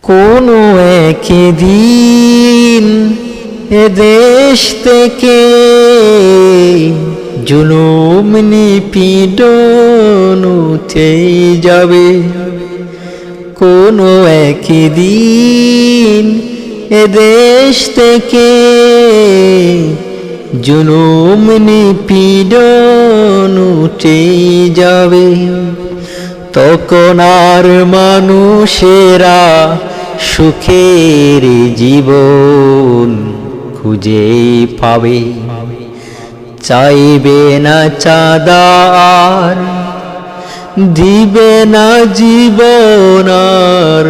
কোনো একদিন এ দেশ থেকে জুলুম নিপীড়ন উঠে যাবে। কোনো একদিন এ দেশ থেকে জুলুম নিপীড়ন উঠে যাবে। তখন আর মানুষেরা সুখের জীবন খুঁজে পাবে। চাইবে না চাঁদা আর দিবে না জীবন আর,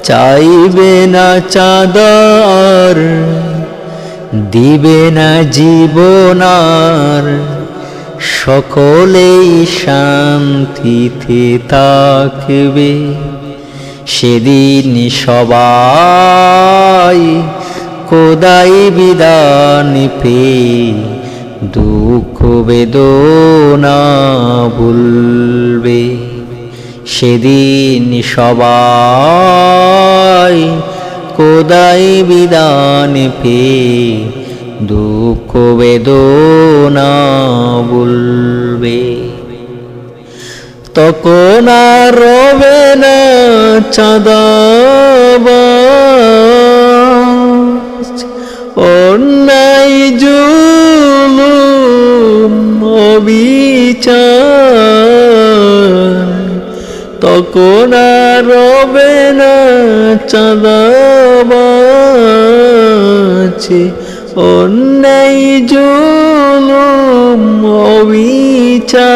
চাইবে না চাঁদা আর দিবে না জীবন আর, সকলেই শান্তিতে থাকবে। সেদিন সবাই খোদাই বিধান পেয়ে দুঃখ বেদনা ভুলবে। সেদিন সবাই খোদাই বিধান পেয়ে দুঃখ বেদনা ভুলবে। তখন আর রবে না চাঁদাবাজ, অন্যায় জুলুম অবিচার। তখন আর রবে না চাঁদাবাজ, অন্যায় জুলুম অবিচার।